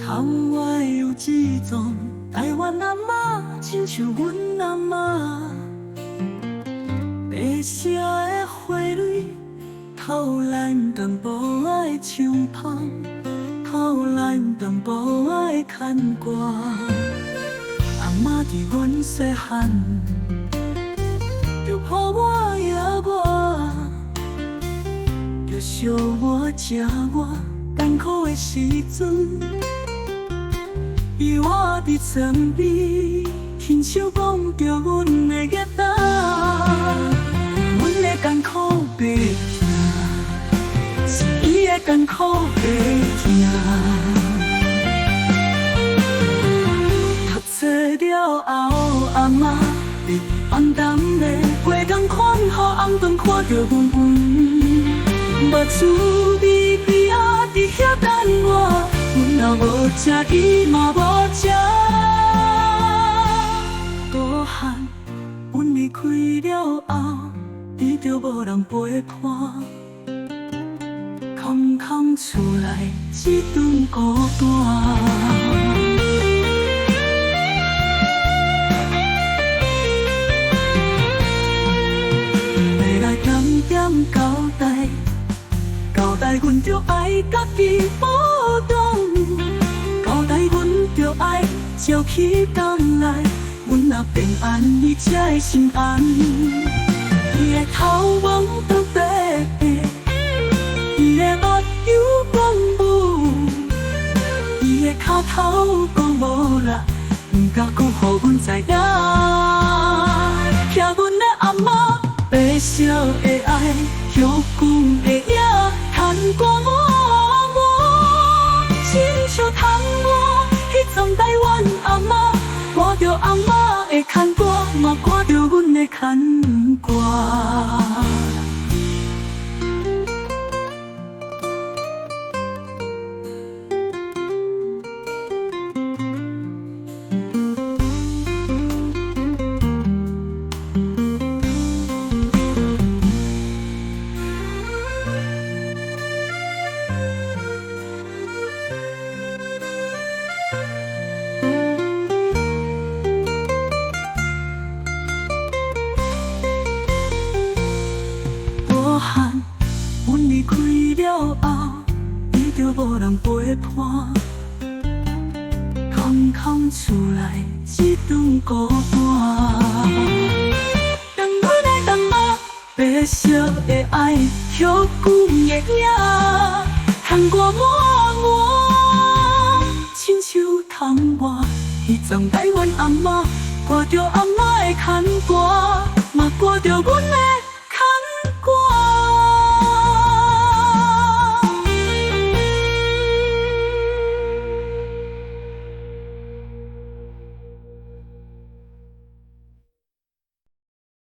窗外有一丛台湾阿嬷，亲像阮阿嬷。白色的花蕊，透咱淡薄仔唱香，透咱淡薄仔牵挂。阿嬷伫阮细汉，就抱我野我，就烧我食我艰苦的时阵。伊我伫床边，轻手讲着阮的囡仔，阮的艰苦白听，是伊的艰苦白听。读册了后，阿嬷伫房间内，月光看予红灯看着阮阮，目睭微微啊伫遐等我。阮若无食，伊嘛无食。大汉，阮离开了后，伊就无人陪伴。空空厝内一顿孤单。要来点点交代，交代阮着爱家己保重。交代阮着爱照起工来，阮若平安，伊才会心安。伊的头毛长白白，伊的目睭光舞，伊的脚头讲无力，毋敢讲予阮知影。听阮的阿嬷，白色的爱，玉光的影，牵挂我，亲像窗外迄丛台湾阿嬷，看着阿嬷的牵挂，嘛看着阮的牵挂。大汉，阮离开了后，伊就无人陪伴。空空厝内一顿孤单。当阮的阿嬷，白色的爱，玉光的影，牵挂我，亲像窗外迄丛台湾阿嬷，看着阿嬷的牵挂，嘛看着阮的。